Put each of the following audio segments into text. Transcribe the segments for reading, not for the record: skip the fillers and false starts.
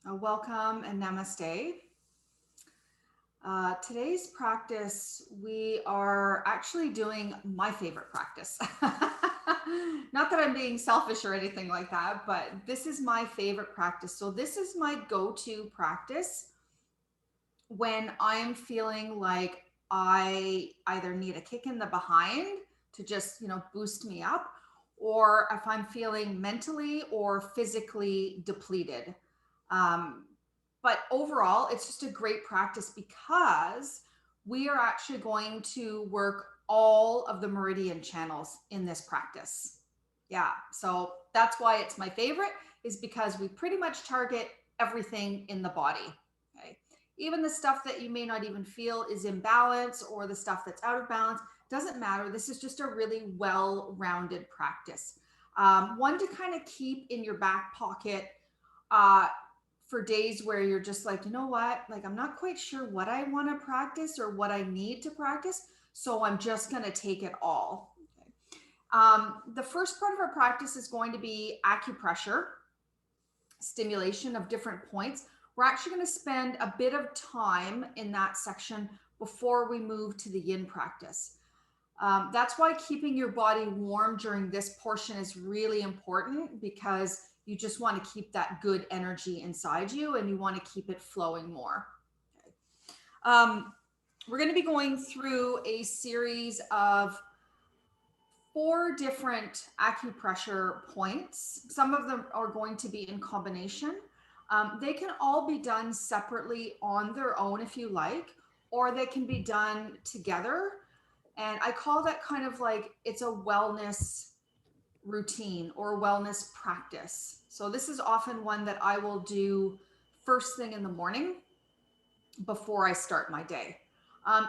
Welcome and namaste. Today's practice, we are actually doing my favorite practice. Not that I'm being selfish or anything like that, but this is my favorite practice. So this is my go-to practice when I'm feeling like I either need a kick in the behind to just, boost me up, or if I'm feeling mentally or physically depleted. Um, but overall, it's just a great practice because we are actually going to work all of the meridian channels in this practice. Yeah, so that's why it's my favorite, is because we pretty much target everything in the body. Okay. Even the stuff that you may not even feel is imbalance, or the stuff that's out of balance, doesn't matter. This is just a really well-rounded practice. One to kind of keep in your back pocket uh, for days where you're just like, you know what, like I'm not quite sure what I want to practice or what I need to practice, so I'm just going to take it all. Okay. The first part of our practice is going to be acupressure, stimulation of different points. We're actually going to spend a bit of time in that section before we move to the yin practice. That's why keeping your body warm during this portion is really important, because you just want to keep that good energy inside you and you want to keep it flowing more. Okay. We're going to be going through a series of 4 different acupressure points. Some of them are going to be in combination. They can all be done separately on their own if you like, or they can be done together. And I call that kind of like, it's a wellness routine or wellness practice. So this is often one that I will do first thing in the morning before I start my day.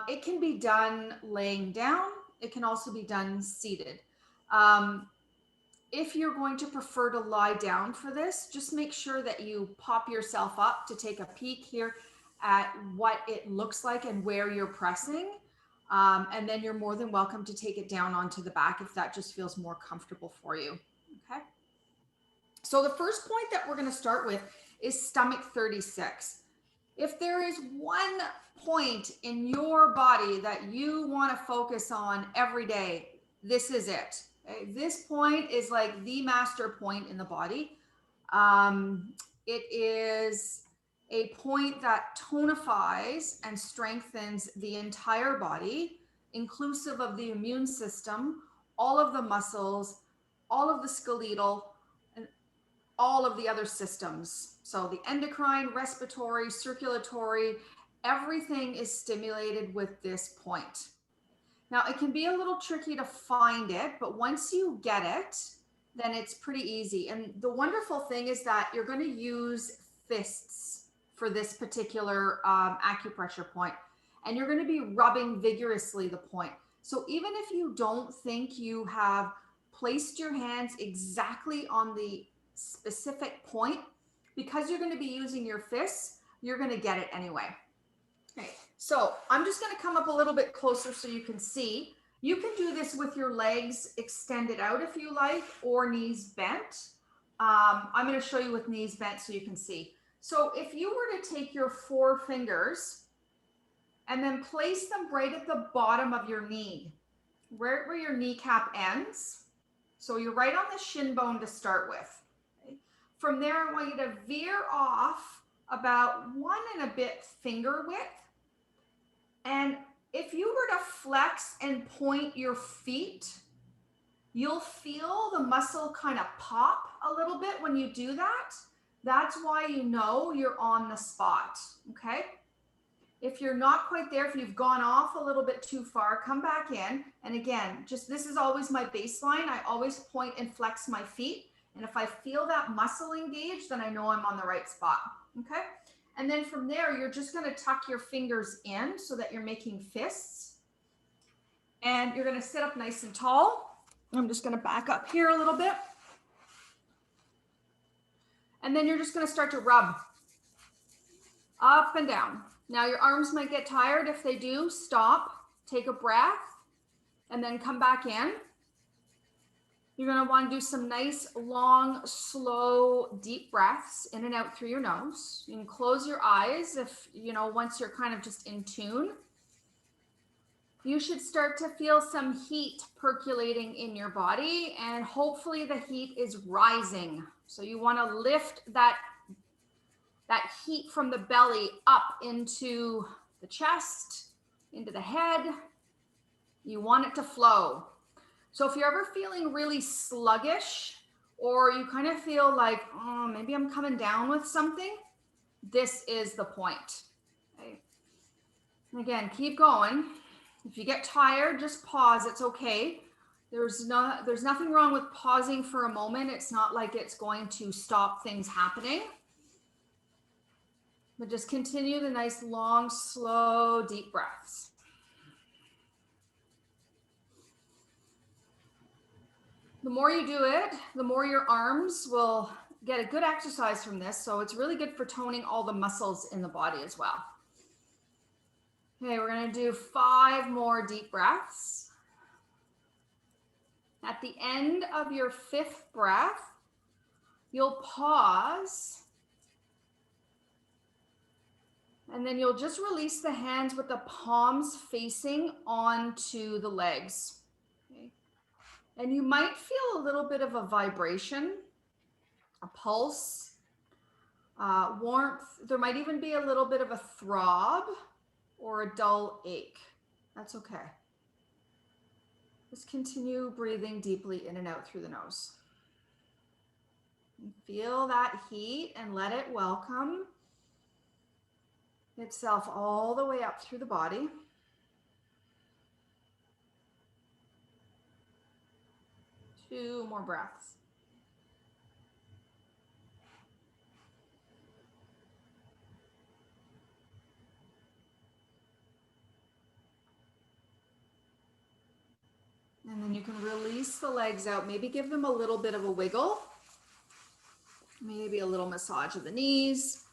It can be done laying down. It can also be done seated. Um, if you're going to prefer to lie down for this, just make sure that you pop yourself up to take a peek here at what it looks like and where you're pressing. And then you're more than welcome to take it down onto the back if that just feels more comfortable for you. Okay. So the first point that we're going to start with is stomach 36. If there is one point in your body that you want to focus on every day, this is it. Okay? This point is like the master point in the body. It is a point that tonifies and strengthens the entire body, inclusive of the immune system, all of the muscles, all of the skeletal, and all of the other systems. So the endocrine, respiratory, circulatory, everything is stimulated with this point. Now, it can be a little tricky to find it, but once you get it, then it's pretty easy. And the wonderful thing is that you're going to use fists for this particular acupressure point, and you're going to be rubbing vigorously the point. So even if you don't think you have placed your hands exactly on the specific point, because you're going to be using your fists, you're going to get it anyway. Okay, so I'm just going to come up a little bit closer so you can see. You can do this with your legs extended out if you like, or knees bent. I'm going to show you with knees bent so you can see. So if you were to take your 4 fingers and then place them right at the bottom of your knee, right where your kneecap ends. So you're right on the shin bone to start with. Okay. From there, I want you to veer off about 1 and a bit finger width. And if you were to flex and point your feet, you'll feel the muscle kind of pop a little bit when you do that. That's why you know you're on the spot, okay? If you're not quite there, if you've gone off a little bit too far, come back in. And again, just this is always my baseline. I always point and flex my feet. And if I feel that muscle engage, then I know I'm on the right spot, okay? And then from there, you're just going to tuck your fingers in so that you're making fists. And you're going to sit up nice and tall. I'm just going to back up here a little bit. And then you're just going to start to rub up and down. Now your arms might get tired. If they do, stop, take a breath, and then come back in. You're going to want to do some nice, long, slow, deep breaths in and out through your nose. You can close your eyes if, once you're kind of just in tune. You should start to feel some heat percolating in your body, and hopefully the heat is rising. So you want to lift that heat from the belly up into the chest, into the head. You want it to flow. So if you're ever feeling really sluggish, or you kind of feel like, oh, maybe I'm coming down with something, this is the point. Okay. And again, keep going. If you get tired, just pause. It's okay. There's nothing wrong with pausing for a moment. It's not like it's going to stop things happening. But just continue the nice, long, slow, deep breaths. The more you do it, the more your arms will get a good exercise from this. So it's really good for toning all the muscles in the body as well. Okay, we're going to do 5 more deep breaths. At the end of your 5th breath, you'll pause. And then you'll just release the hands with the palms facing onto the legs. Okay. And you might feel a little bit of a vibration, a pulse, warmth. There might even be a little bit of a throb or a dull ache. That's okay. Just continue breathing deeply in and out through the nose. And feel that heat and let it welcome itself all the way up through the body. Two more breaths. And then you can release the legs out. Maybe give them a little bit of a wiggle. Maybe a little massage of the knees.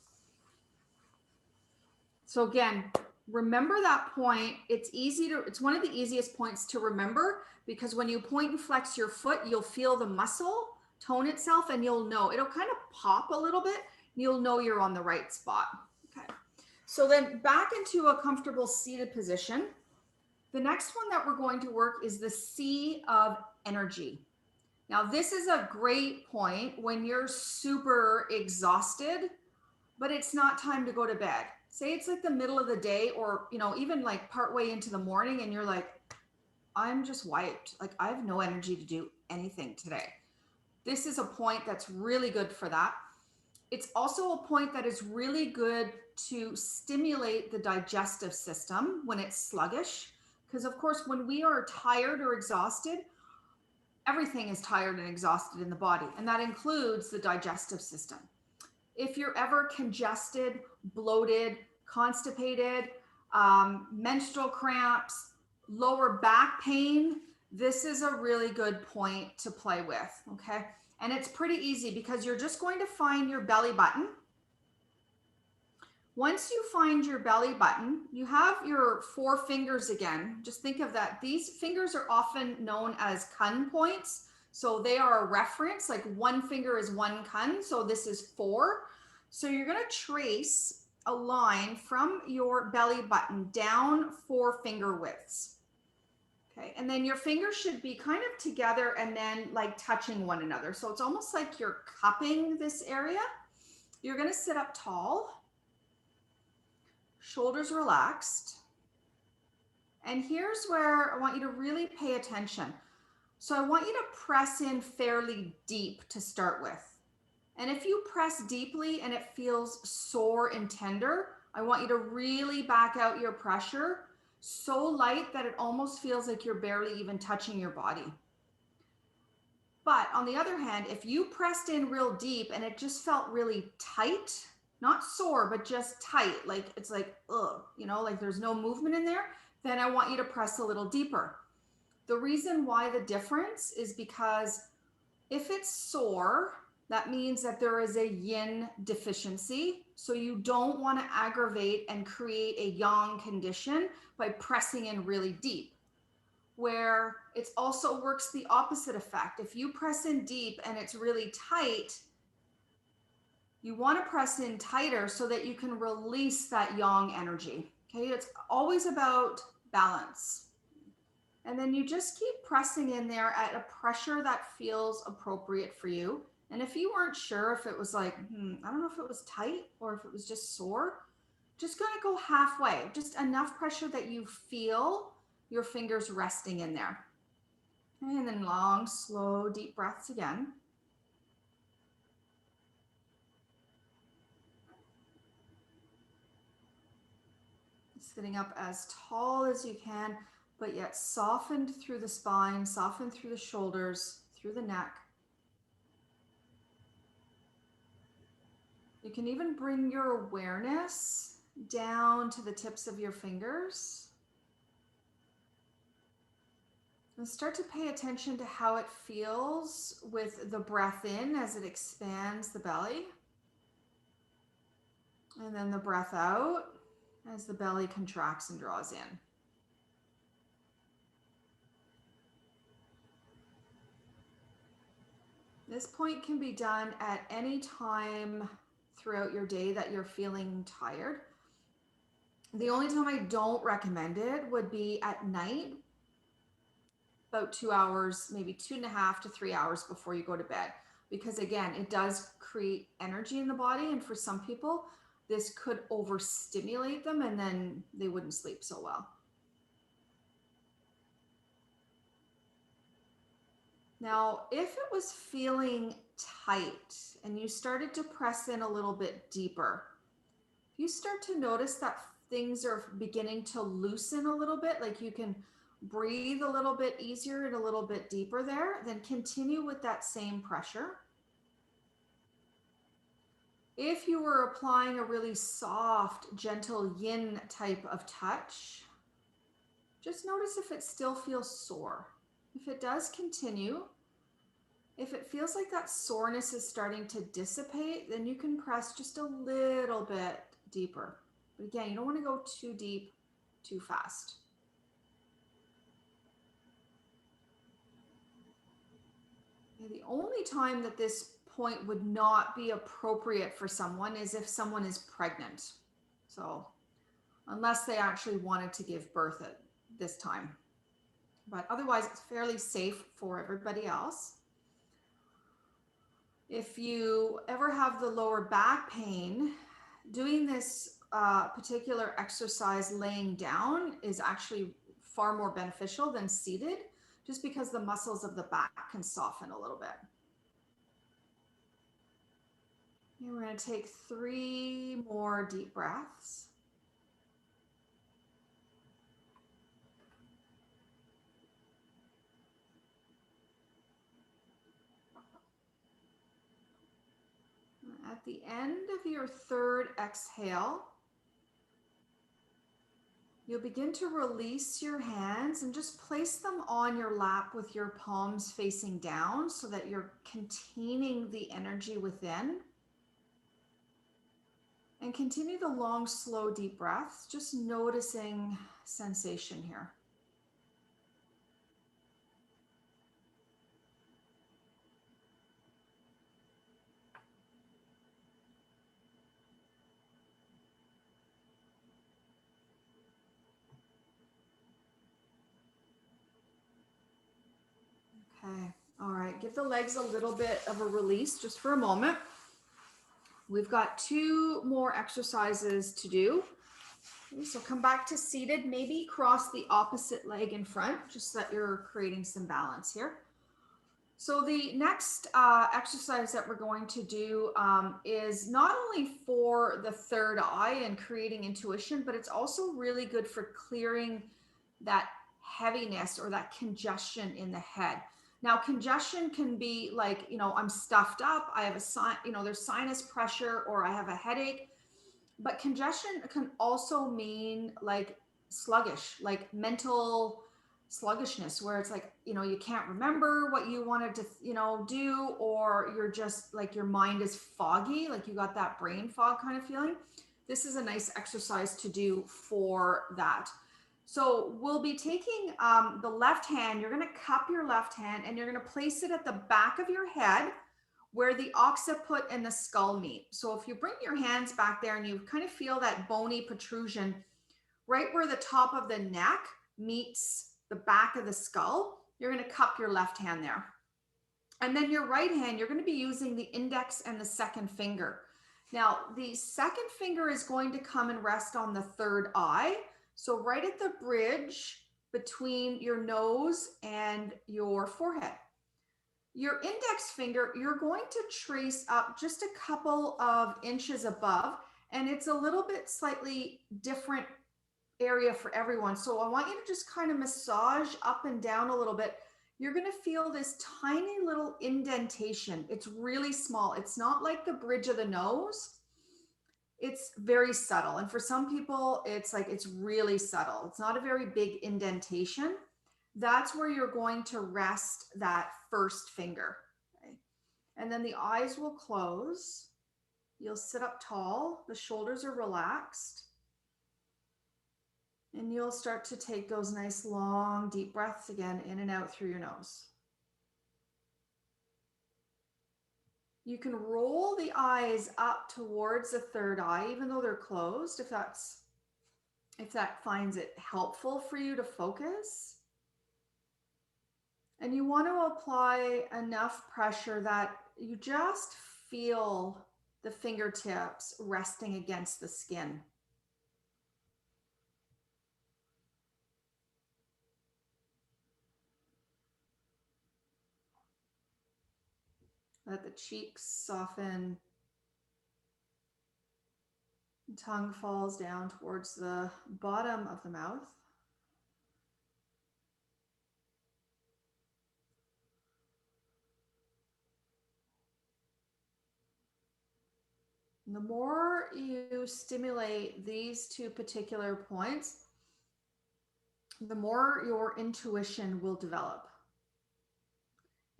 So again, remember that point. It's one of the easiest points to remember, because when you point and flex your foot, you'll feel the muscle tone itself, and you'll know it'll kind of pop a little bit. You'll know you're on the right spot. Okay. So then back into a comfortable seated position. The next one that we're going to work is the sea of energy. Now, this is a great point when you're super exhausted, but it's not time to go to bed. Say it's like the middle of the day, or, even like partway into the morning, and you're like, I'm just wiped. Like, I have no energy to do anything today. This is a point that's really good for that. It's also a point that is really good to stimulate the digestive system when it's sluggish. Because of course, when we are tired or exhausted, everything is tired and exhausted in the body, and that includes the digestive system. If you're ever congested, bloated, constipated, menstrual cramps, lower back pain, this is a really good point to play with, okay? And it's pretty easy, because you're just going to find your belly button. Once you find your belly button, you have your 4 fingers again. Just think of that. These fingers are often known as kun points. So they are a reference, like 1 finger is 1 kun. So this is 4. So you're going to trace a line from your belly button down 4 finger widths. Okay. And then your fingers should be kind of together and then like touching one another. So it's almost like you're cupping this area. You're going to sit up tall. Shoulders relaxed. And here's where I want you to really pay attention. So I want you to press in fairly deep to start with. And if you press deeply and it feels sore and tender, I want you to really back out your pressure so light that it almost feels like you're barely even touching your body. But on the other hand, if you pressed in real deep and it just felt really tight, not sore, but just tight, like it's like, ugh, like there's no movement in there, then I want you to press a little deeper. The reason why the difference is because if it's sore, that means that there is a yin deficiency. So you don't want to aggravate and create a yang condition by pressing in really deep. where it also works the opposite effect. If you press in deep and it's really tight, you want to press in tighter so that you can release that yang energy. Okay, it's always about balance. And then you just keep pressing in there at a pressure that feels appropriate for you. And if you weren't sure if it was like, I don't know if it was tight or if it was just sore, just going to go halfway, just enough pressure that you feel your fingers resting in there. And then long, slow, deep breaths again. Sitting up as tall as you can, but yet softened through the spine, softened through the shoulders, through the neck. You can even bring your awareness down to the tips of your fingers. And start to pay attention to how it feels with the breath in as it expands the belly. And then the breath out as the belly contracts and draws in. This point can be done at any time throughout your day that you're feeling tired. The only time I don't recommend it would be at night, about 2 hours, maybe 2.5 to 3 hours before you go to bed. Because again, it does create energy in the body. And for some people, this could overstimulate them and then they wouldn't sleep so well. Now, if it was feeling tight and you started to press in a little bit deeper, if you start to notice that things are beginning to loosen a little bit, like you can breathe a little bit easier and a little bit deeper there, then continue with that same pressure. If you were applying a really soft, gentle yin type of touch, just notice if it still feels sore. If it does, continue. If it feels like that soreness is starting to dissipate, then you can press just a little bit deeper. But again, you don't want to go too deep, too fast. The only time that this point would not be appropriate for someone is if someone is pregnant. So unless they actually wanted to give birth at this time. But otherwise, it's fairly safe for everybody else. If you ever have the lower back pain, doing this particular exercise laying down is actually far more beneficial than seated, just because the muscles of the back can soften a little bit. And we're going to take 3 more deep breaths. At the end of your 3rd exhale, you'll begin to release your hands and just place them on your lap with your palms facing down so that you're containing the energy within. And continue the long, slow, deep breaths, just noticing sensation here. Okay, all right, give the legs a little bit of a release just for a moment. We've got 2 more exercises to do. Okay, so come back to seated, maybe cross the opposite leg in front, just so that you're creating some balance here. So the next exercise that we're going to do is not only for the 3rd eye and creating intuition, but it's also really good for clearing that heaviness or that congestion in the head. Now, congestion can be like, I'm stuffed up, I have there's sinus pressure, or I have a headache. But congestion can also mean like sluggish, like mental sluggishness, where it's like, you can't remember what you wanted to, do, or you're just like, your mind is foggy, like you got that brain fog kind of feeling. This is a nice exercise to do for that. So we'll be taking the left hand, you're going to cup your left hand and you're going to place it at the back of your head where the occiput and the skull meet. So if you bring your hands back there and you kind of feel that bony protrusion right where the top of the neck meets the back of the skull, you're going to cup your left hand there. And then your right hand, you're going to be using the index and the second finger. Now, the second finger is going to come and rest on the third eye. So right at the bridge between your nose and your forehead. Your index finger, you're going to trace up just a couple of inches above, and it's a little bit slightly different area for everyone. So I want you to just kind of massage up and down a little bit. You're going to feel this tiny little indentation. It's really small. It's not like the bridge of the nose. It's very subtle. And for some people, it's like, it's really subtle. It's not a very big indentation. That's where you're going to rest that first finger. Okay? And then the eyes will close. You'll sit up tall. The shoulders are relaxed. And you'll start to take those nice long deep breaths again, in and out through your nose. You can roll the eyes up towards the third eye, even though they're closed, if that finds it helpful for you to focus. And you want to apply enough pressure that you just feel the fingertips resting against the skin. Let the cheeks soften. The tongue falls down towards the bottom of the mouth. And the more you stimulate these two particular points, the more your intuition will develop.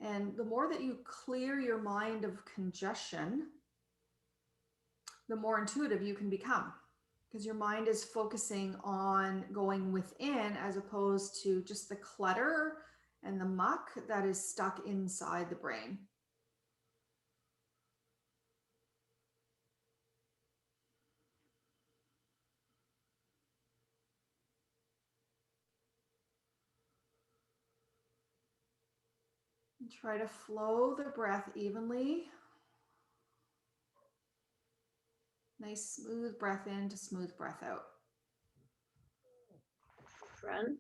And the more that you clear your mind of congestion, the more intuitive you can become, because your mind is focusing on going within as opposed to just the clutter and the muck that is stuck inside the brain. And try to flow the breath evenly. Nice smooth breath in to smooth breath out. Friend?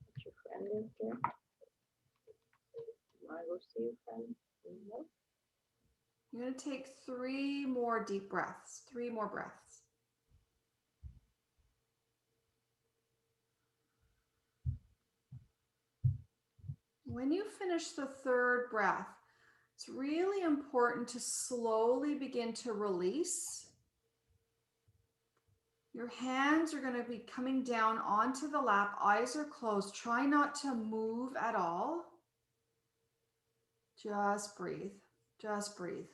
What's your friend in here? You want to go see your friend? No? You're going to take 3 more deep breaths, 3 more breaths. When you finish the third breath, it's really important to slowly begin to release. Your hands are going to be coming down onto the lap, eyes are closed. Try not to move at all. Just breathe, just breathe.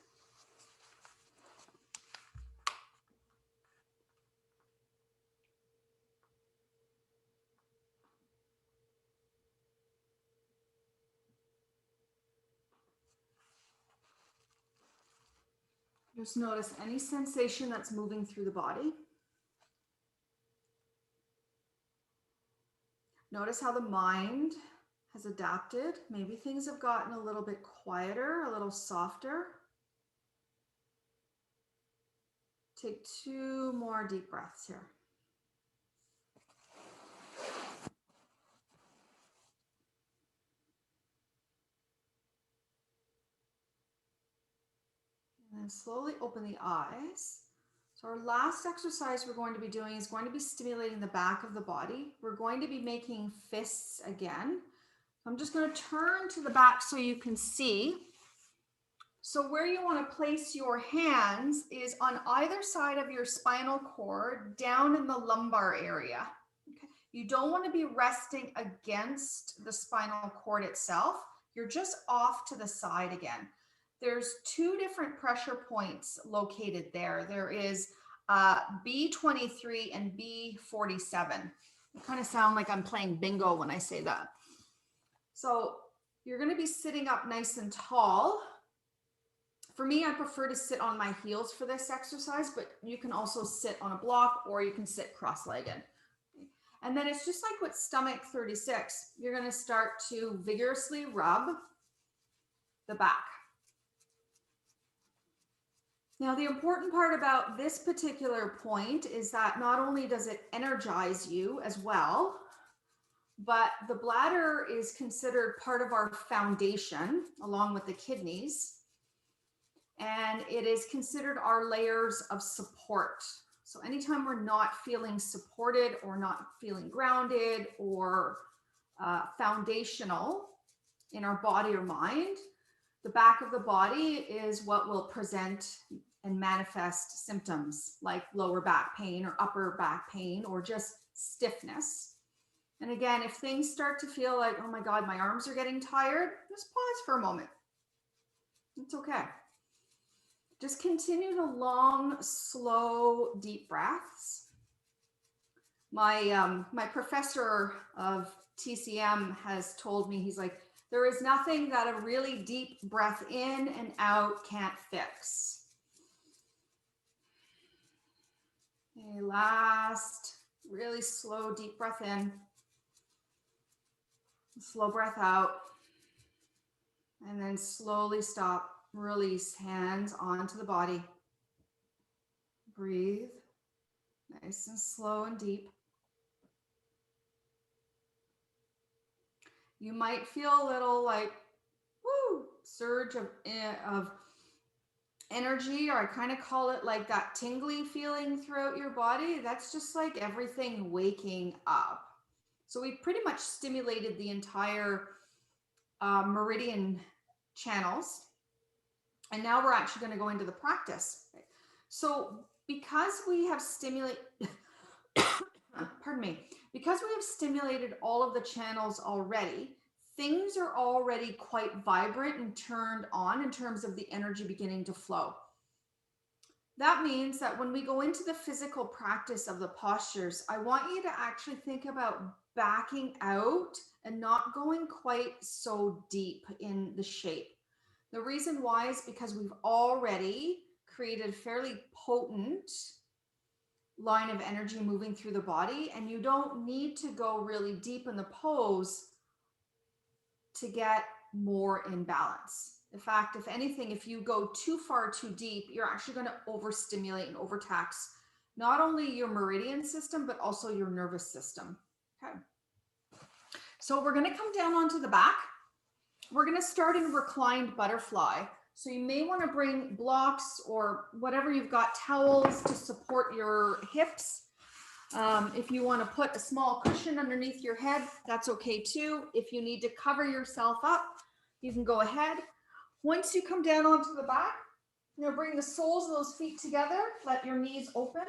Just notice any sensation that's moving through the body. Notice how the mind has adapted. Maybe things have gotten a little bit quieter, a little softer. Take 2 more deep breaths here. And then slowly open the eyes. So our last exercise we're going to be doing is going to be stimulating the back of the body. We're going to be making fists again. I'm just going to turn to the back so you can see. So where you want to place your hands is on either side of your spinal cord, down in the lumbar area. Okay. You don't want to be resting against the spinal cord itself. You're just off to the side again. There's 2 different pressure points located there. There is B23 and B47. I kind of sound like I'm playing bingo when I say that. So you're going to be sitting up nice and tall. For me, I prefer to sit on my heels for this exercise, but you can also sit on a block or you can sit cross-legged. And then it's just like with stomach 36. You're going to start to vigorously rub the back. Now, the important part about this particular point is that not only does it energize you as well, but the bladder is considered part of our foundation along with the kidneys. And it is considered our layers of support. So anytime we're not feeling supported or not feeling grounded or foundational in our body or mind, the back of the body is what will present and manifest symptoms like lower back pain or upper back pain or just stiffness. And again, if things start to feel like, oh my God, my arms are getting tired, just pause for a moment. It's okay. Just continue the long, slow, deep breaths. My professor of TCM has told me, he's like, there is nothing that a really deep breath in and out can't fix. Okay, last, really slow, deep breath in. Slow breath out. And then slowly stop. Release, hands onto the body. Breathe. Nice and slow and deep. You might feel a little like, woo, surge of energy, or I kind of call it like that tingly feeling throughout your body. That's just like everything waking up. So we pretty much stimulated the entire meridian channels. And now we're actually going to go into the practice. So because we have stimulated, pardon me, because we have stimulated all of the channels already, things are already quite vibrant and turned on in terms of the energy beginning to flow. That means that when we go into the physical practice of the postures, I want you to actually think about backing out and not going quite so deep in the shape. The reason why is because we've already created a fairly potent line of energy moving through the body, and you don't need to go really deep in the pose to get more in balance. In fact, if anything, if you go too far too deep, you're actually going to overstimulate and overtax not only your meridian system, but also your nervous system. Okay. So we're going to come down onto the back. We're going to start in reclined butterfly. So you may want to bring blocks or whatever you've got, towels to support your hips. If you want to put a small cushion underneath your head, that's okay too. If you need to cover yourself up, you can go ahead. Once you come down onto the back, you're going to bring the soles of those feet together. Let your knees open.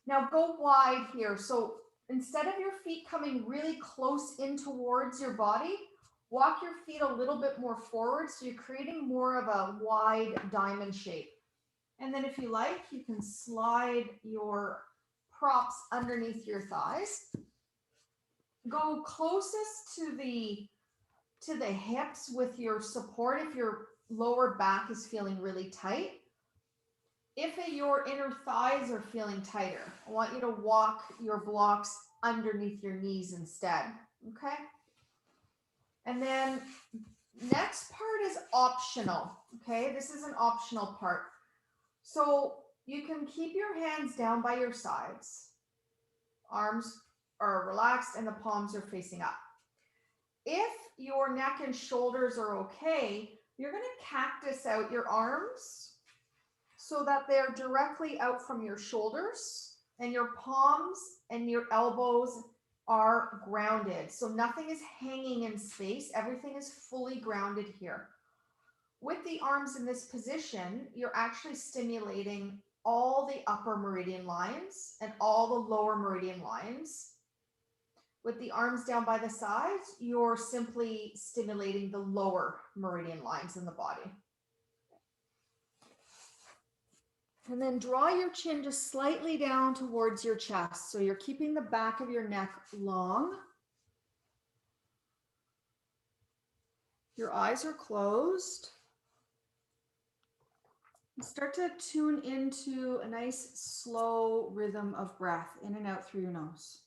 Now go wide here. So instead of your feet coming really close in towards your body, walk your feet a little bit more forward. So you're creating more of a wide diamond shape. And then if you like, you can slide your props underneath your thighs. Go closest to the hips with your support if your lower back is feeling really tight. If your inner thighs are feeling tighter, I want you to walk your blocks underneath your knees instead, okay? And then next part is optional, okay? This is an optional part. So you can keep your hands down by your sides. Arms are relaxed and the palms are facing up. If your neck and shoulders are okay, you're going to cactus out your arms so that they're directly out from your shoulders, and your palms and your elbows are grounded. So nothing is hanging in space. Everything is fully grounded here. With the arms in this position, you're actually stimulating all the upper meridian lines and all the lower meridian lines. With the arms down by the sides, you're simply stimulating the lower meridian lines in the body. And then draw your chin just slightly down towards your chest. So you're keeping the back of your neck long. Your eyes are closed. And start to tune into a nice slow rhythm of breath in and out through your nose.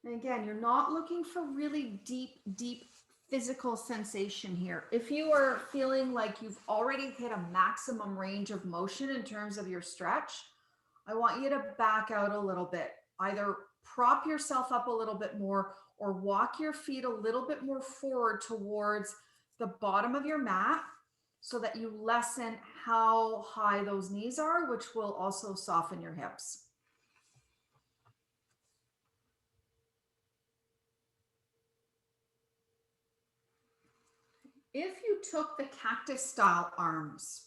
And again, you're not looking for really deep physical sensation here. If you are feeling like you've already hit a maximum range of motion in terms of your stretch, I want you to back out a little bit. Either prop yourself up a little bit more or walk your feet a little bit more forward towards the bottom of your mat so that you lessen how high those knees are, which will also soften your hips. If you took the cactus style arms,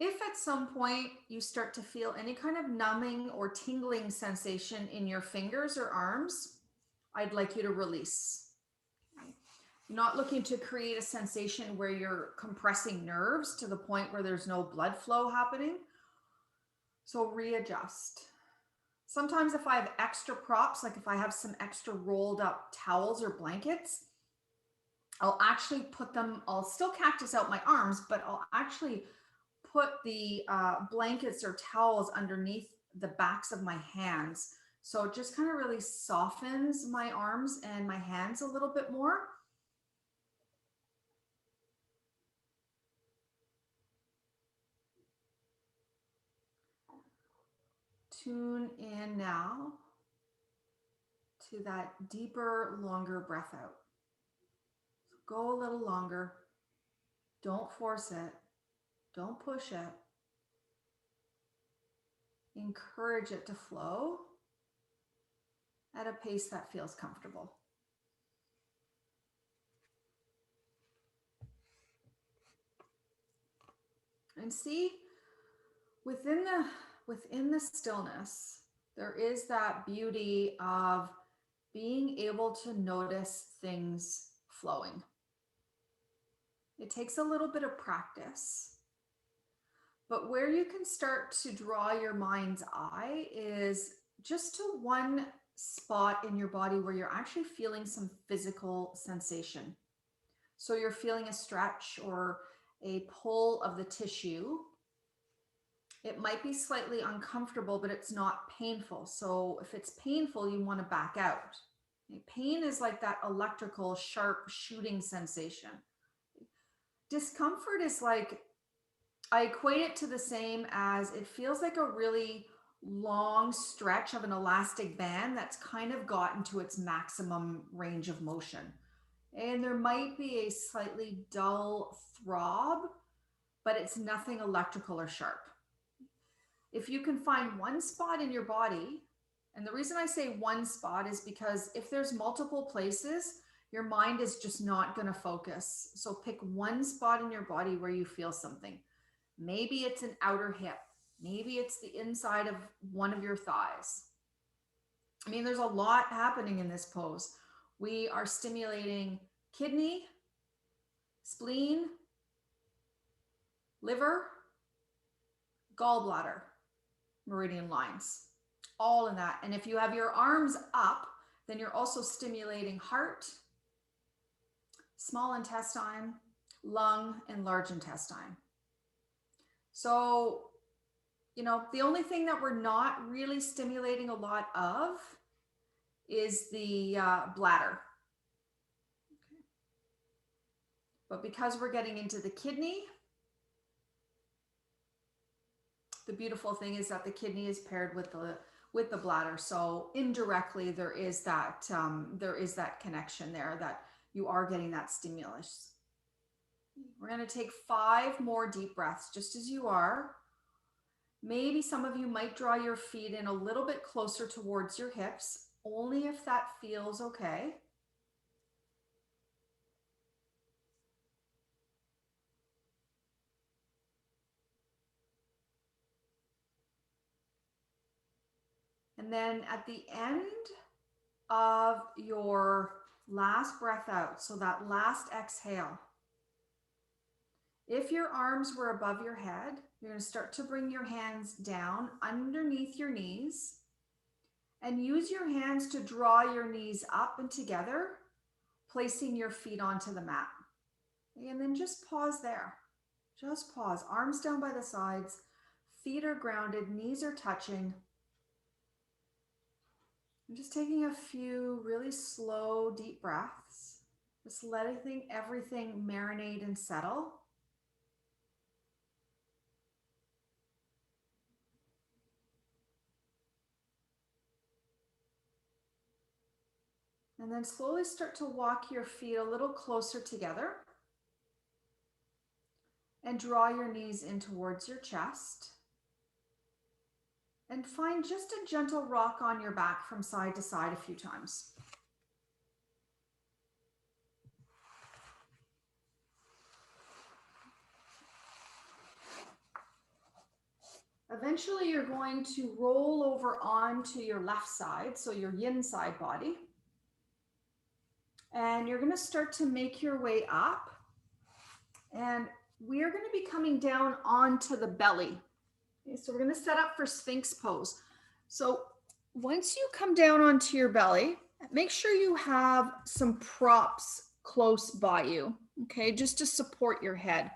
if at some point you start to feel any kind of numbing or tingling sensation in your fingers or arms, I'd like you to release. Okay. You're not looking to create a sensation where you're compressing nerves to the point where there's no blood flow happening. So readjust. Sometimes if I have extra props, like if I have some extra rolled up towels or blankets, I'll actually put them, I'll still cactus out my arms, but I'll actually put the blankets or towels underneath the backs of my hands. So it just kind of really softens my arms and my hands a little bit more. Tune in now to that deeper, longer breath out. So go a little longer. Don't force it. Don't push it. Encourage it to flow at a pace that feels comfortable. And see, within the stillness, there is that beauty of being able to notice things flowing. It takes a little bit of practice, but where you can start to draw your mind's eye is just to one spot in your body where you're actually feeling some physical sensation. So you're feeling a stretch or a pull of the tissue. It might be slightly uncomfortable, but it's not painful. So if it's painful, you want to back out. Pain is like that electrical, sharp shooting sensation. Discomfort is like, I equate it to the same as it feels like a really long stretch of an elastic band that's kind of gotten to its maximum range of motion. And there might be a slightly dull throb, but it's nothing electrical or sharp. If you can find one spot in your body, and the reason I say one spot is because if there's multiple places, your mind is just not going to focus. So pick one spot in your body where you feel something. Maybe it's an outer hip. Maybe it's the inside of one of your thighs. I mean, there's a lot happening in this pose. We are stimulating kidney, spleen, liver, gallbladder, meridian lines, all in that. And if you have your arms up, then you're also stimulating heart, small intestine, lung, and large intestine. So, the only thing that we're not really stimulating a lot of is the bladder. Okay. But because we're getting into the kidney, the beautiful thing is that the kidney is paired with the bladder. So indirectly, there is that connection there that you are getting that stimulus. We're going to take 5 more deep breaths, just as you are. Maybe some of you might draw your feet in a little bit closer towards your hips, only if that feels okay. And then at the end of your last breath out, so that last exhale, If your arms were above your head, you're going to start to bring your hands down underneath your knees and use your hands to draw your knees up and together, placing your feet onto the mat. And then just pause there. Just pause. Arms down by the sides, feet are grounded, knees are touching. I'm just taking a few really slow, deep breaths. Just letting everything marinate and settle. And then slowly start to walk your feet a little closer together. And draw your knees in towards your chest. And find just a gentle rock on your back from side to side a few times. Eventually, you're going to roll over onto your left side, so your yin side body. And you're going to start to make your way up. And we are going to be coming down onto the belly. Okay, so we're going to set up for Sphinx pose. So once you come down onto your belly, make sure you have some props close by you, okay, just to support your head.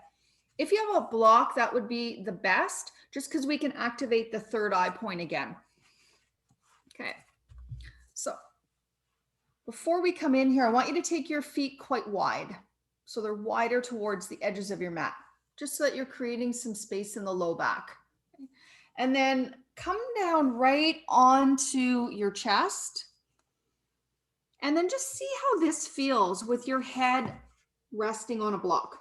If you have a block, that would be the best, just because we can activate the third eye point again. Okay, so before we come in here, I want you to take your feet quite wide. So they're wider towards the edges of your mat, just so that you're creating some space in the low back. Okay. And then come down right onto your chest. And then just see how this feels with your head resting on a block.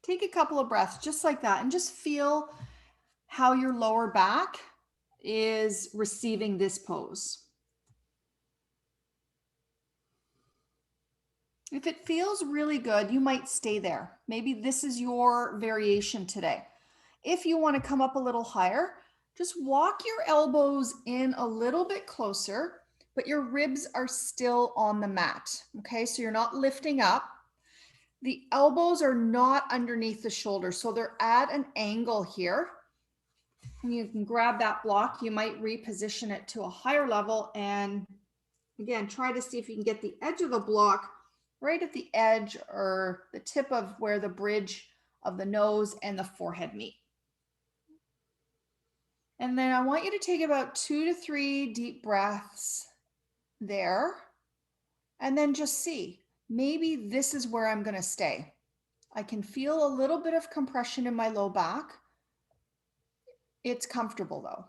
Take a couple of breaths just like that and just feel how your lower back is receiving this pose. If it feels really good, you might stay there. Maybe this is your variation today. If you want to come up a little higher, just walk your elbows in a little bit closer, but your ribs are still on the mat. Okay, so you're not lifting up. The elbows are not underneath the shoulder, so they're at an angle here. And you can grab that block. You might reposition it to a higher level. And again, try to see if you can get the edge of the block right at the edge or the tip of where the bridge of the nose and the forehead meet. And then I want you to take about 2 to 3 deep breaths there. And then just see, maybe this is where I'm going to stay. I can feel a little bit of compression in my low back. It's comfortable though.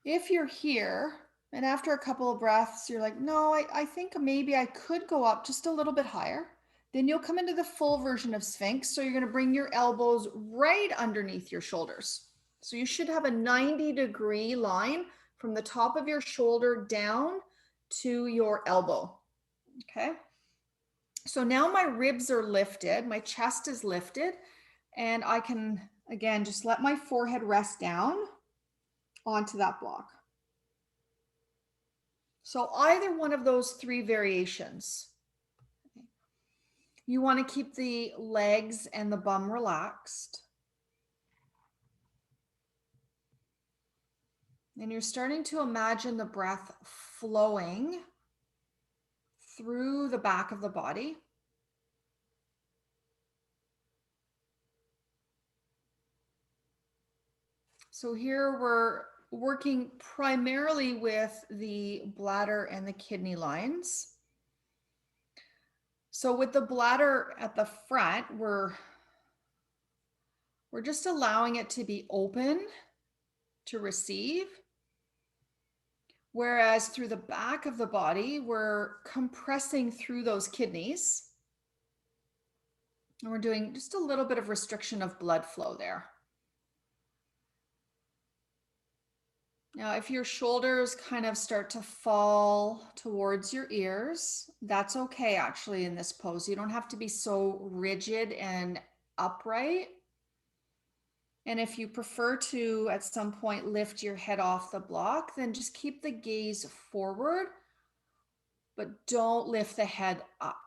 If you're here and after a couple of breaths, you're like, no, I think maybe I could go up just a little bit higher. Then you'll come into the full version of Sphinx. So you're going to bring your elbows right underneath your shoulders. So you should have a 90-degree line from the top of your shoulder down to your elbow. Okay. So now my ribs are lifted, my chest is lifted, and I can, again, just let my forehead rest down onto that block. So either one of those 3 variations. You want to keep the legs and the bum relaxed. And you're starting to imagine the breath flowing through the back of the body. So here we're working primarily with the bladder and the kidney lines. So with the bladder at the front, we're just allowing it to be open to receive. Whereas through the back of the body, we're compressing through those kidneys. And we're doing just a little bit of restriction of blood flow there. Now, if your shoulders kind of start to fall towards your ears, that's okay actually in this pose. You don't have to be so rigid and upright. And if you prefer to, at some point, lift your head off the block, then just keep the gaze forward but don't lift the head up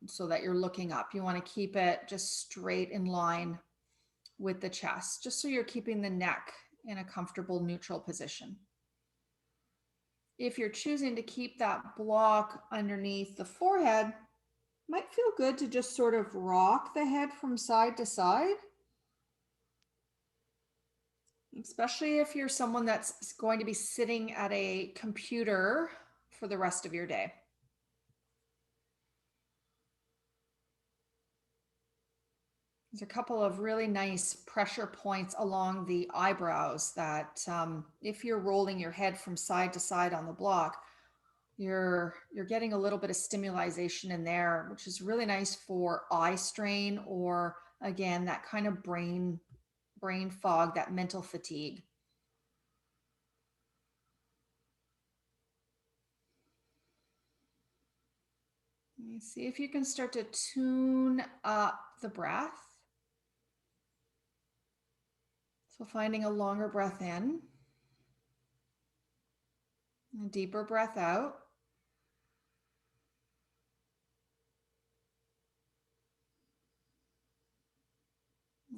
so that you're looking up. You want to keep it just straight in line with the chest, just so you're keeping the neck in a comfortable neutral position. If you're choosing to keep that block underneath the forehead, might feel good to just sort of rock the head from side to side, especially if you're someone that's going to be sitting at a computer for the rest of your day. There's a couple of really nice pressure points along the eyebrows that if you're rolling your head from side to side on the block, you're getting a little bit of stimulation in there, which is really nice for eye strain, or again, that kind of brain fog, that mental fatigue. Let me see if you can start to tune up the breath. So finding a longer breath in, a deeper breath out.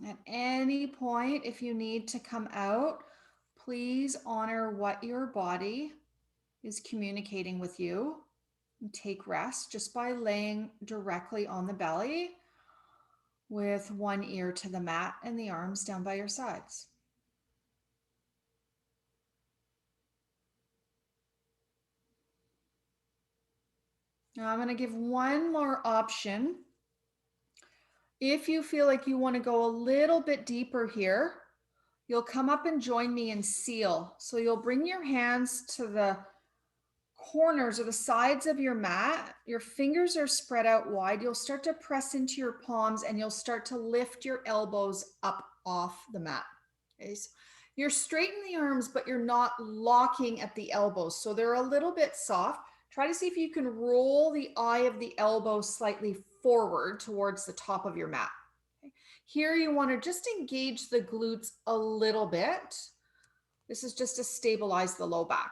At any point, if you need to come out, please honor what your body is communicating with you. And take rest just by laying directly on the belly with one ear to the mat and the arms down by your sides. Now I'm going to give one more option. If you feel like you want to go a little bit deeper here, you'll come up and join me in seal. So you'll bring your hands to the corners or the sides of your mat. Your fingers are spread out wide. You'll start to press into your palms and you'll start to lift your elbows up off the mat. Okay, so you're straightening the arms, but you're not locking at the elbows. So they're a little bit soft. Try to see if you can roll the eye of the elbow slightly forward towards the top of your mat. Okay. Here you want to just engage the glutes a little bit. This is just to stabilize the low back.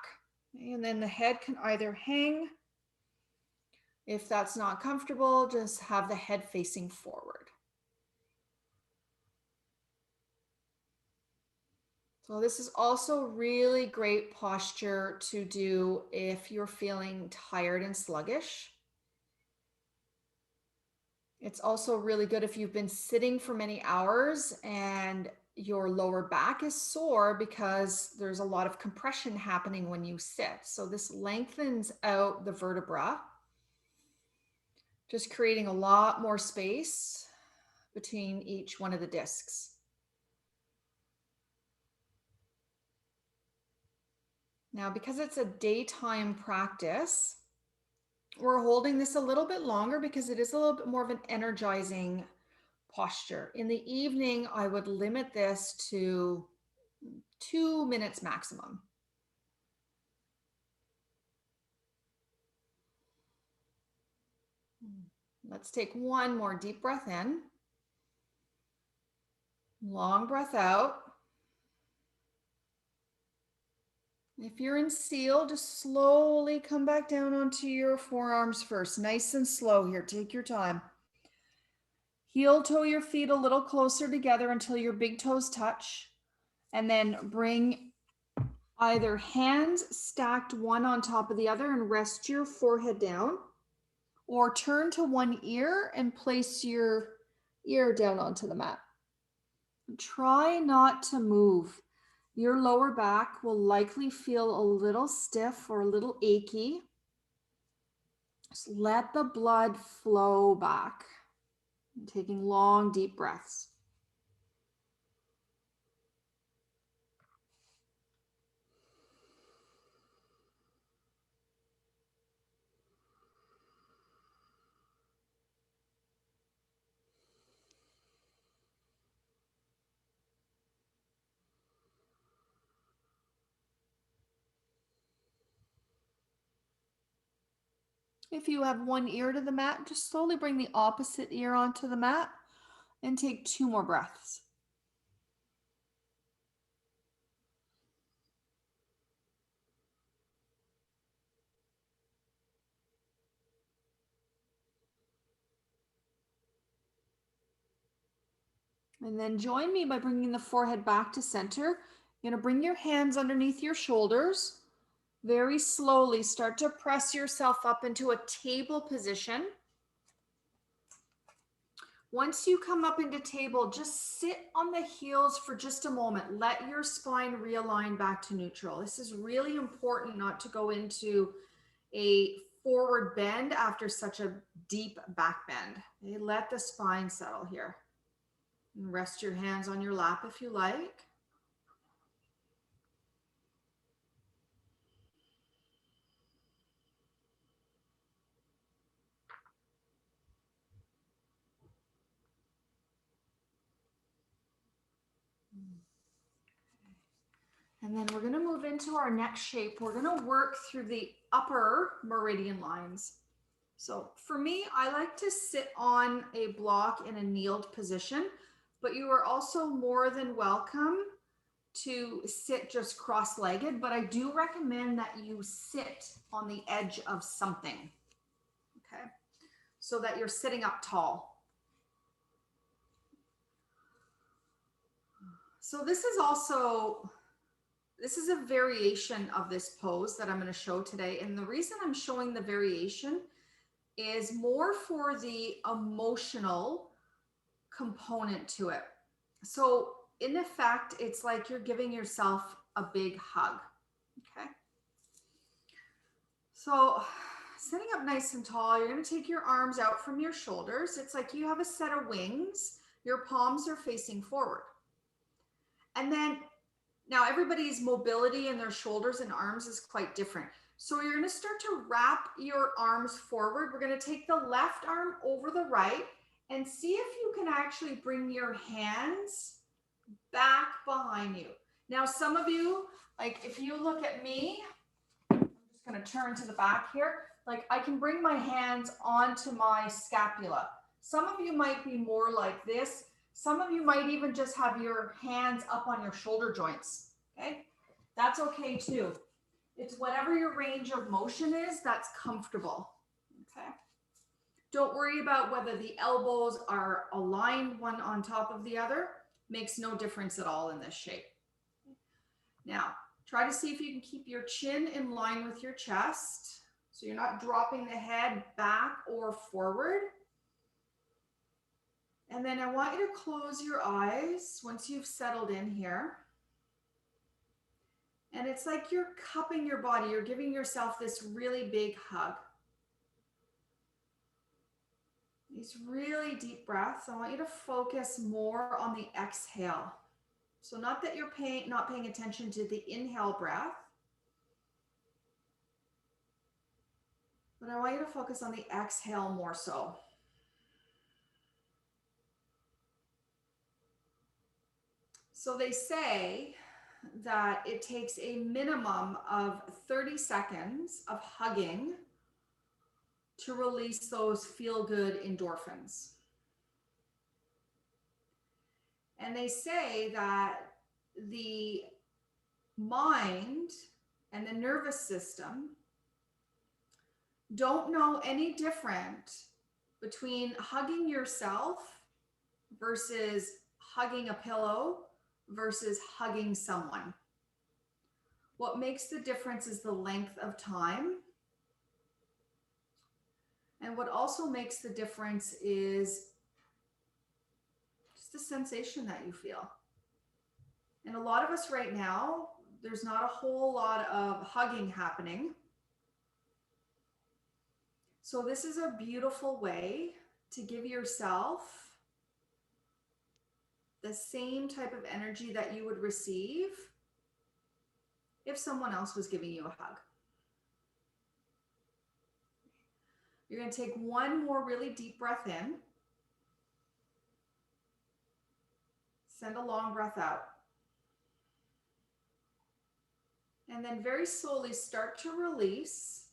Okay. And then the head can either hang. If that's not comfortable, just have the head facing forward. So this is also really great posture to do if you're feeling tired and sluggish. It's also really good if you've been sitting for many hours and your lower back is sore because there's a lot of compression happening when you sit. So this lengthens out the vertebra, just creating a lot more space between each one of the discs. Now, because it's a daytime practice, we're holding this a little bit longer because it is a little bit more of an energizing posture. In the evening, I would limit this to 2 minutes maximum. Let's take one more deep breath in. Long breath out. If you're in seal, just slowly come back down onto your forearms first. Nice and slow here. Take your time. Heel toe your feet a little closer together until your big toes touch. And then bring either hands stacked one on top of the other and rest your forehead down. Or turn to one ear and place your ear down onto the mat. Try not to move. Your lower back will likely feel a little stiff or a little achy. Just let the blood flow back. Taking long, deep breaths. If you have one ear to the mat, just slowly bring the opposite ear onto the mat and take 2 more breaths. And then join me by bringing the forehead back to center. You're going to bring your hands underneath your shoulders. Very slowly start to press yourself up into a table position. Once you come up into table, just sit on the heels for just a moment. Let your spine realign back to neutral. This is really important not to go into a forward bend after such a deep back bend. Okay, let the spine settle here. And rest your hands on your lap if you like. And then we're going to move into our next shape. We're going to work through the upper meridian lines. So for me, I like to sit on a block in a kneeled position, but you are also more than welcome to sit just cross-legged, but I do recommend that you sit on the edge of something, okay? So that you're sitting up tall. So this is a variation of this pose that I'm going to show today. And the reason I'm showing the variation is more for the emotional component to it. So in effect, it's like you're giving yourself a big hug, okay? So sitting up nice and tall, you're going to take your arms out from your shoulders. It's like you have a set of wings. Your palms are facing forward. And then now everybody's mobility in their shoulders and arms is quite different. So you're going to start to wrap your arms forward. We're going to take the left arm over the right and see if you can actually bring your hands back behind you. Now, some of you, like if you look at me, I'm just going to turn to the back here. Like I can bring my hands onto my scapula. Some of you might be more like this. Some of you might even just have your hands up on your shoulder joints, okay? That's okay too. It's whatever your range of motion is that's comfortable, okay? Don't worry about whether the elbows are aligned one on top of the other. Makes no difference at all in this shape. Now, try to see if you can keep your chin in line with your chest. So you're not dropping the head back or forward. And then I want you to close your eyes once you've settled in here. And it's like you're cupping your body. You're giving yourself this really big hug. These really deep breaths. I want you to focus more on the exhale. So not that you're not paying attention to the inhale breath, but I want you to focus on the exhale more so. So they say that it takes a minimum of 30 seconds of hugging to release those feel-good endorphins. And they say that the mind and the nervous system don't know any different between hugging yourself versus hugging a pillow versus hugging someone. What makes the difference is the length of time. And what also makes the difference is just the sensation that you feel. And a lot of us right now, there's not a whole lot of hugging happening. So this is a beautiful way to give yourself the same type of energy that you would receive if someone else was giving you a hug. You're going to take one more really deep breath in. Send a long breath out. And then very slowly start to release.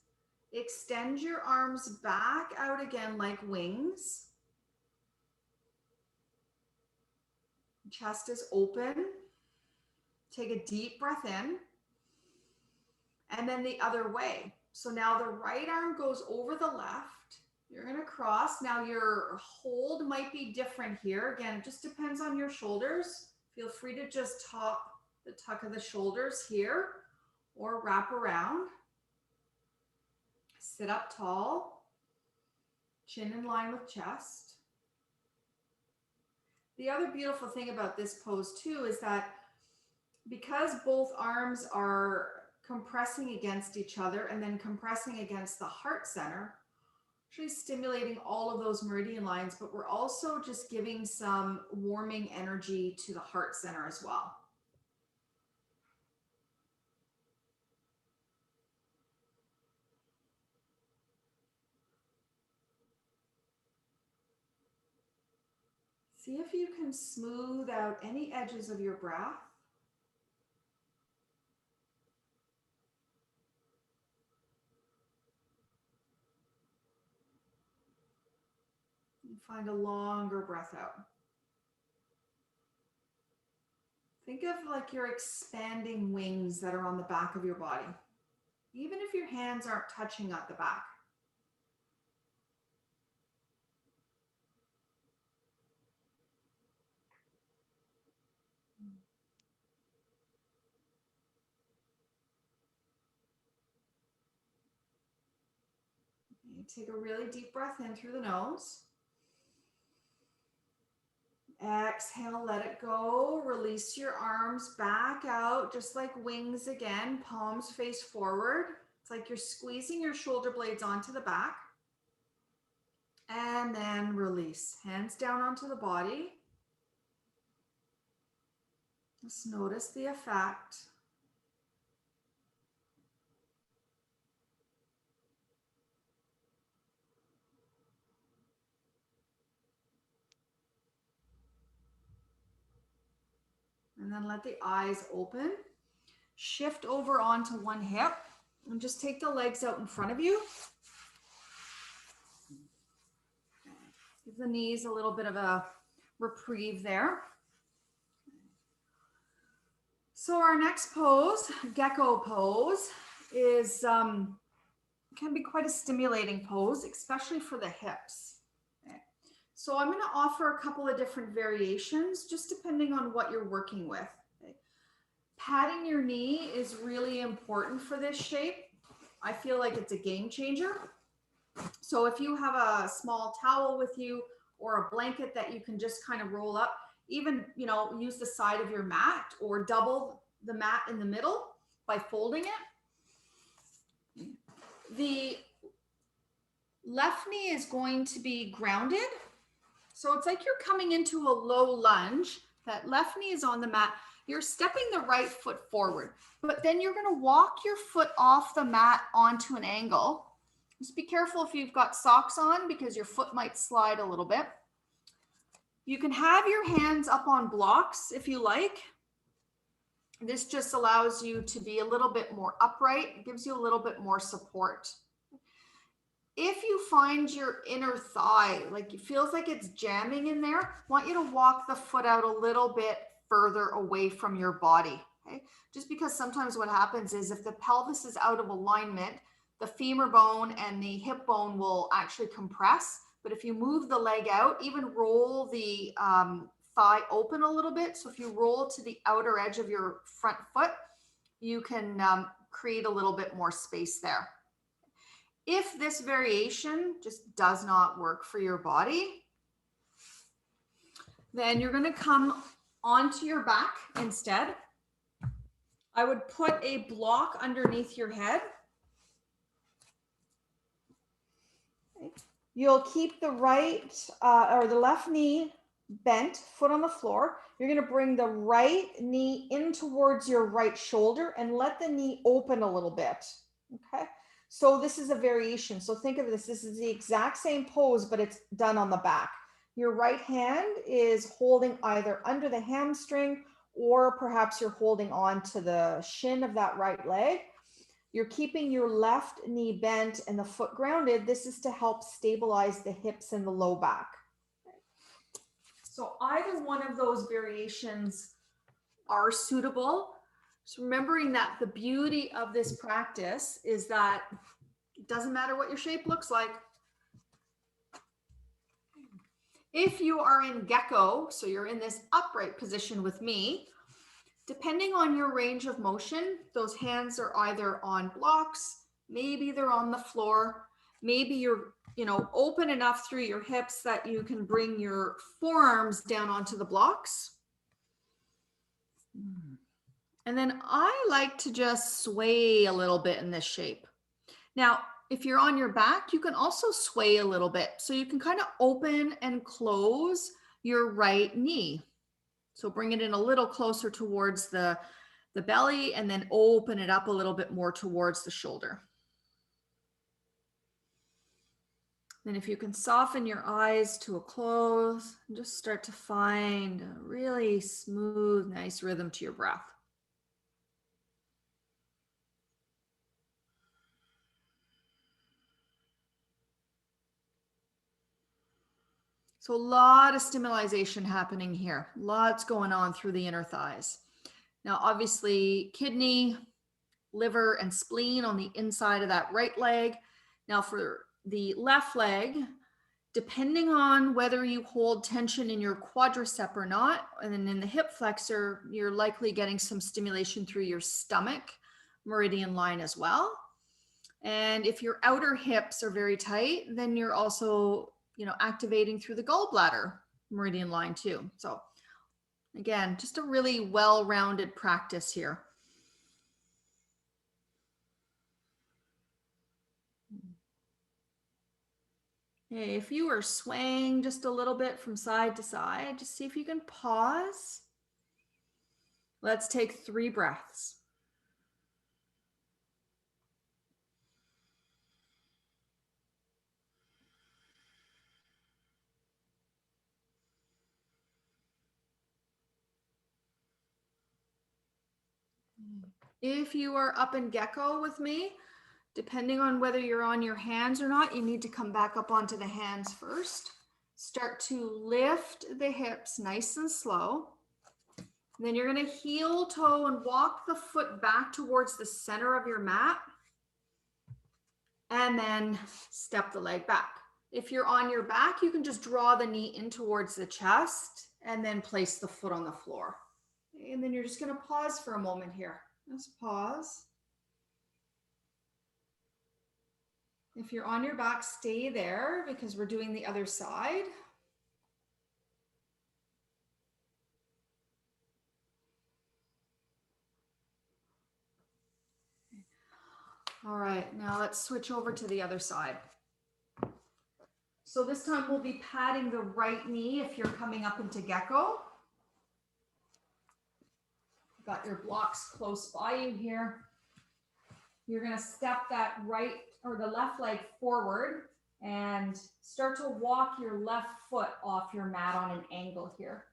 Extend your arms back out again like wings. Chest is open. Take a deep breath in. And then the other way. So now the right arm goes over the left You're going to cross. Now your hold might be different here. Again, it just depends on your shoulders. Feel free to just top the tuck of the shoulders here or wrap around. Sit up tall, chin in line with chest. The other beautiful thing about this pose too is that because both arms are compressing against each other and then compressing against the heart center, actually stimulating all of those meridian lines, but we're also just giving some warming energy to the heart center as well. See if you can smooth out any edges of your breath. And find a longer breath out. Think of like your expanding wings that are on the back of your body, even if your hands aren't touching at the back. Take a really deep breath in through the nose. Exhale, let it go. Release your arms back out, just like wings again, palms face forward. It's like you're squeezing your shoulder blades onto the back. And then release. Hands down onto the body. Just notice the effect. And then let the eyes open. Shift over onto one hip and just take the legs out in front of you. Give the knees a little bit of a reprieve there. So our next pose, gecko pose, is can be quite a stimulating pose, especially for the hips. Okay. So I'm going to offer a couple of different variations, just depending on what you're working with. Okay. Patting your knee is really important for this shape. I feel like it's a game changer. So if you have a small towel with you or a blanket that you can just kind of roll up, even, use the side of your mat or double the mat in the middle by folding it. The left knee is going to be grounded. So it's like you're coming into a low lunge. That left knee is on the mat. You're stepping the right foot forward, but then you're going to walk your foot off the mat onto an angle. Just be careful if you've got socks on because your foot might slide a little bit. You can have your hands up on blocks if you like. This just allows you to be a little bit more upright. It gives you a little bit more support. If you find your inner thigh, like it feels like it's jamming in there, I want you to walk the foot out a little bit further away from your body. Okay? Just because sometimes what happens is if the pelvis is out of alignment, the femur bone and the hip bone will actually compress. But if you move the leg out, even roll the thigh open a little bit. So if you roll to the outer edge of your front foot, you can create a little bit more space there. If this variation just does not work for your body, then you're going to come onto your back instead. I would put a block underneath your head. You'll keep the right or the left knee bent, foot on the floor. You're going to bring the right knee in towards your right shoulder and let the knee open a little bit. Okay. So this is a variation. So think of this. This is the exact same pose, but it's done on the back. Your right hand is holding either under the hamstring or perhaps you're holding on to the shin of that right leg. You're keeping your left knee bent and the foot grounded. This is to help stabilize the hips and the low back. So either one of those variations are suitable. So remembering that the beauty of this practice is that it doesn't matter what your shape looks like. If you are in gecko, so you're in this upright position with me, depending on your range of motion, those hands are either on blocks, maybe they're on the floor, maybe you're, open enough through your hips that you can bring your forearms down onto the blocks. And then I like to just sway a little bit in this shape. Now, if you're on your back, you can also sway a little bit. So you can kind of open and close your right knee. So bring it in a little closer towards the belly and then open it up a little bit more towards the shoulder. Then if you can soften your eyes to a close, and just start to find a really smooth, nice rhythm to your breath. So a lot of stimulation happening here. Lots going on through the inner thighs. Now, obviously, kidney, liver, and spleen on the inside of that right leg. Now, for the left leg, depending on whether you hold tension in your quadricep or not, and then in the hip flexor, you're likely getting some stimulation through your stomach meridian line as well. And if your outer hips are very tight, then you're also, activating through the gallbladder meridian line too. So again, just a really well-rounded practice here. Okay, if you are swaying just a little bit from side to side, just see if you can pause. Let's take 3 breaths. If you are up in gecko with me, depending on whether you're on your hands or not, you need to come back up onto the hands first. Start to lift the hips nice and slow. Then you're going to heel toe and walk the foot back towards the center of your mat. And then step the leg back. If you're on your back, you can just draw the knee in towards the chest and then place the foot on the floor. And then you're just going to pause for a moment here. Just pause. If you're on your back, stay there because we're doing the other side. All right, now let's switch over to the other side. So this time we'll be patting the right knee if you're coming up into gecko. Got your blocks close by you here. You're going to step that right or the left leg forward and start to walk your left foot off your mat on an angle here.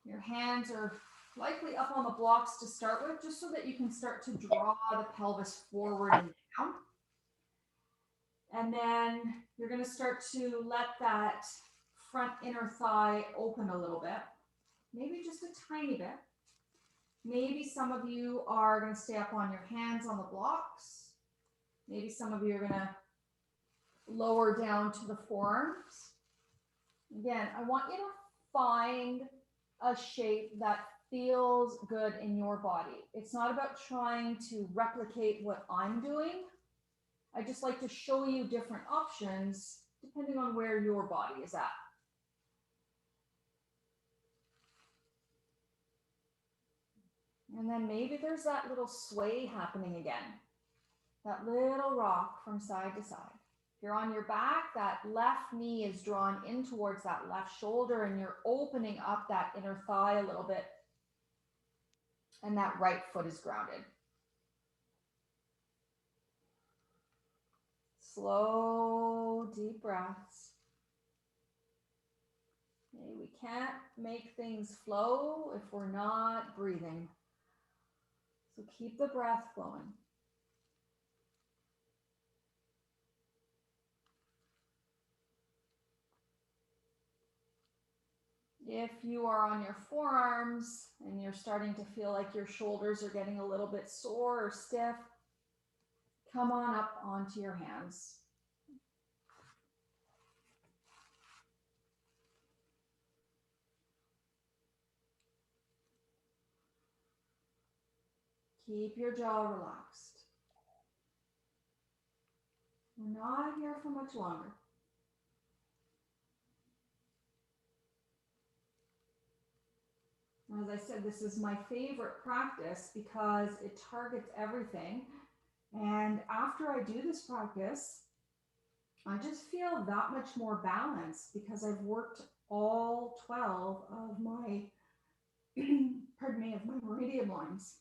Your hands are likely up on the blocks to start with, just so that you can start to draw the pelvis forward and down. And then you're going to start to let that front inner thigh open a little bit, maybe just a tiny bit. Maybe some of you are going to stay up on your hands on the blocks. Maybe some of you are going to lower down to the forearms. Again, I want you to find a shape that feels good in your body. It's not about trying to replicate what I'm doing. I just like to show you different options depending on where your body is at. And then maybe there's that little sway happening again, that little rock from side to side. If you're on your back, that left knee is drawn in towards that left shoulder and you're opening up that inner thigh a little bit. And that right foot is grounded. Slow, deep breaths. Okay, we can't make things flow if we're not breathing. So keep the breath flowing. If you are on your forearms and you're starting to feel like your shoulders are getting a little bit sore or stiff, come on up onto your hands. Keep your jaw relaxed. We're not here for much longer. As I said, this is my favorite practice because it targets everything. And after I do this practice, I just feel that much more balanced because I've worked all 12 of my, pardon me, of my meridian lines.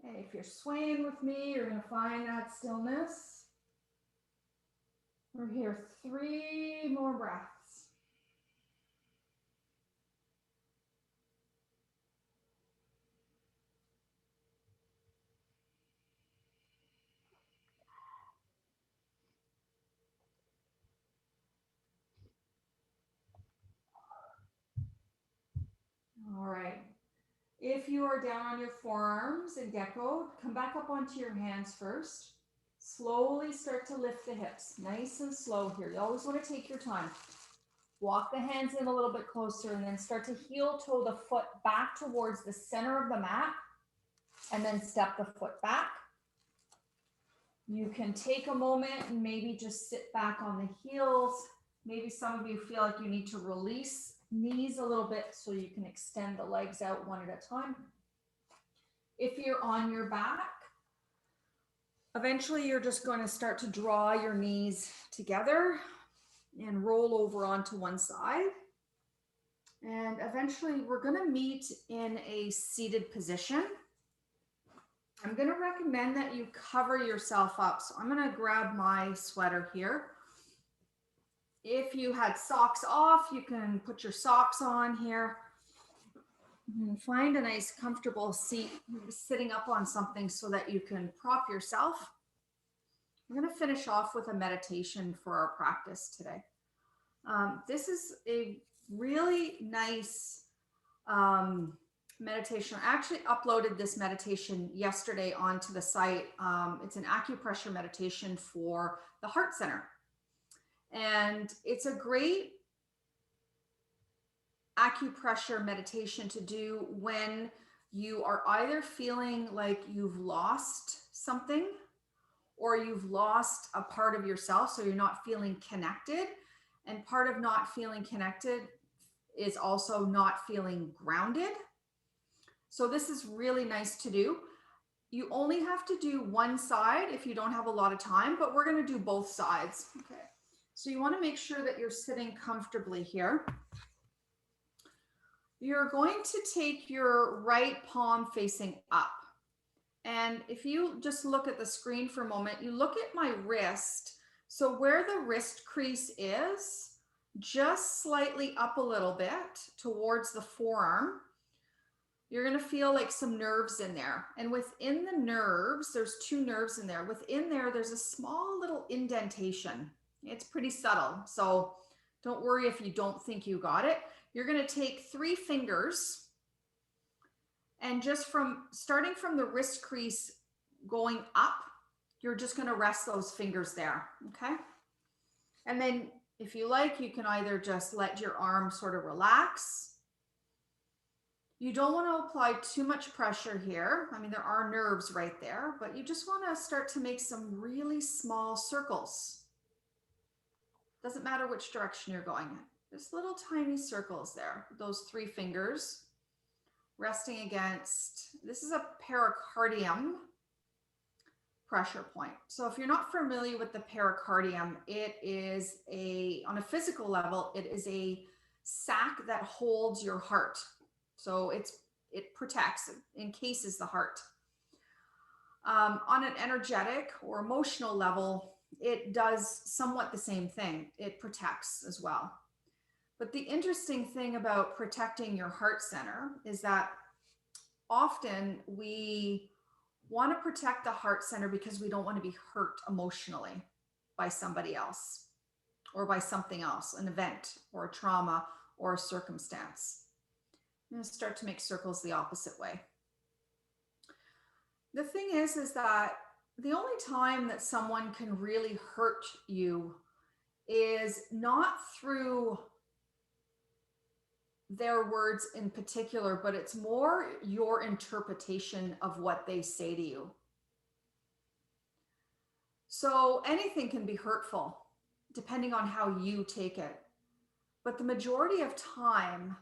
Okay, if you're swaying with me, you're going to find that stillness. We're here 3 more breaths. All right. If you are down on your forearms in gecko, come back up onto your hands first. Slowly start to lift the hips, nice and slow here. You always want to take your time. Walk the hands in a little bit closer and then start to heel toe the foot back towards the center of the mat and then step the foot back. You can take a moment and maybe just sit back on the heels. Maybe some of you feel like you need to release knees a little bit so you can extend the legs out one at a time. If you're on your back, eventually you're just going to start to draw your knees together and roll over onto one side. And eventually we're going to meet in a seated position. I'm going to recommend that you cover yourself up. So I'm going to grab my sweater here. If you had socks off, you can put your socks on here. And find a nice comfortable seat, sitting up on something so that you can prop yourself. I'm going to finish off with a meditation for our practice today. This is a really nice meditation. I actually uploaded this meditation yesterday onto the site. It's an acupressure meditation for the heart center. And it's a great acupressure meditation to do when you are either feeling like you've lost something or you've lost a part of yourself, so you're not feeling connected. And part of not feeling connected is also not feeling grounded. So this is really nice to do. You only have to do one side if you don't have a lot of time, but we're going to do both sides. Okay. So you want to make sure that you're sitting comfortably here. You're going to take your right palm facing up. And if you just look at the screen for a moment, you look at my wrist. So where the wrist crease is, just slightly up a little bit towards the forearm, you're going to feel like some nerves in there. And within the nerves, there's 2 nerves in there. Within there, there's a small little indentation. It's pretty subtle. So don't worry if you don't think you got it. You're going to take 3 fingers and just starting from the wrist crease going up, you're just going to rest those fingers there. Okay. And then if you like, you can either just let your arm sort of relax. You don't want to apply too much pressure here. I mean, there are nerves right there, but you just want to start to make some really small circles. Doesn't matter which direction you're going in. Just little tiny circles there. Those 3 fingers resting against, this is a pericardium pressure point. So if you're not familiar with the pericardium, it is on a physical level, it is a sac that holds your heart. So it protects, encases the heart. On an energetic or emotional level, it does somewhat the same thing. It protects as well. But the interesting thing about protecting your heart center is that often we want to protect the heart center because we don't want to be hurt emotionally by somebody else or by something else, an event or a trauma or a circumstance. I'm going to start to make circles the opposite way. The thing is that the only time that someone can really hurt you is not through their words in particular, but it's more your interpretation of what they say to you. So anything can be hurtful depending on how you take it. But the majority of time,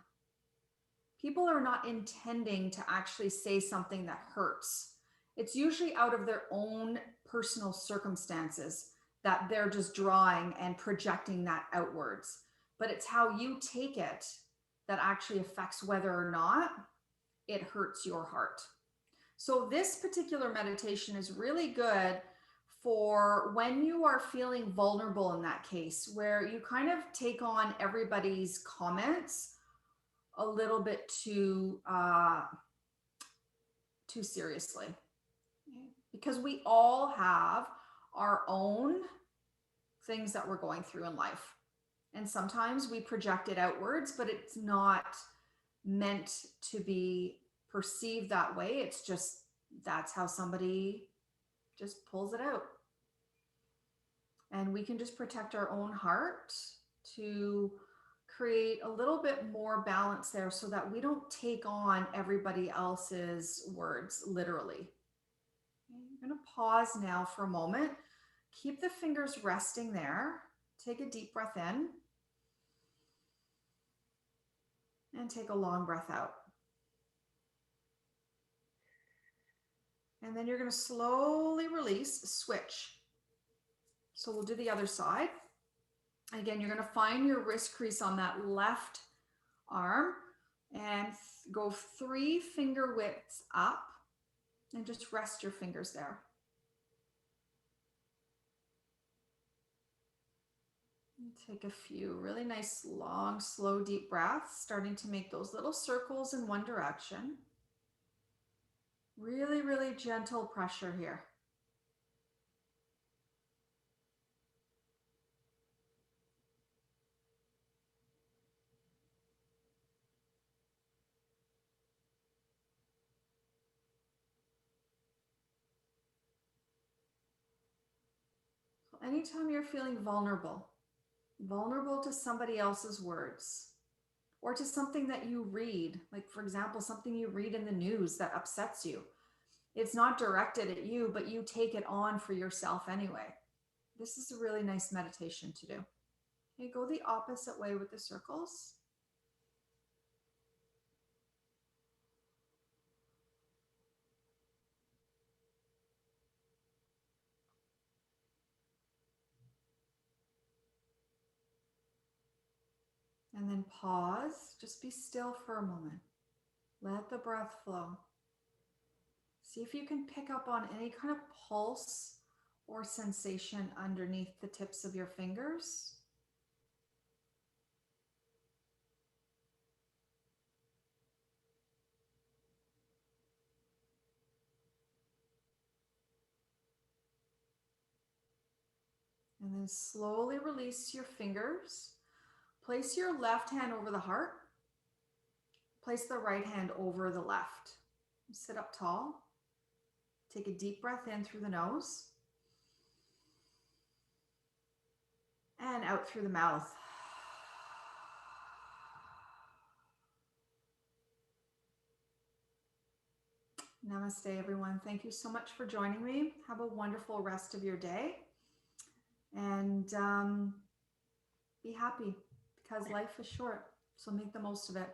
people are not intending to actually say something that hurts. It's usually out of their own personal circumstances that they're just drawing and projecting that outwards. But it's how you take it that actually affects whether or not it hurts your heart. So this particular meditation is really good for when you are feeling vulnerable in that case, where you kind of take on everybody's comments a little bit too seriously. Because we all have our own things that we're going through in life. And sometimes we project it outwards, but it's not meant to be perceived that way. It's just, that's how somebody just pulls it out. And we can just protect our own heart to create a little bit more balance there so that we don't take on everybody else's words literally. I'm going to pause now for a moment. Keep the fingers resting there. Take a deep breath in. And take a long breath out. And then you're going to slowly release, switch. So we'll do the other side. Again, you're going to find your wrist crease on that left arm and go 3 finger widths up and just rest your fingers there. And take a few really nice, long, slow, deep breaths, starting to make those little circles in one direction. Really, really gentle pressure here. Anytime you're feeling vulnerable to somebody else's words or to something that you read, like for example, something you read in the news that upsets you, it's not directed at you, but you take it on for yourself anyway. This is a really nice meditation to do. Okay, go the opposite way with the circles. And then pause, just be still for a moment. Let the breath flow. See if you can pick up on any kind of pulse or sensation underneath the tips of your fingers. And then slowly release your fingers. Place your left hand over the heart. Place the right hand over the left. Sit up tall. Take a deep breath in through the nose. And out through the mouth. Namaste, everyone. Thank you so much for joining me. Have a wonderful rest of your day. And be happy because life is short. So make the most of it.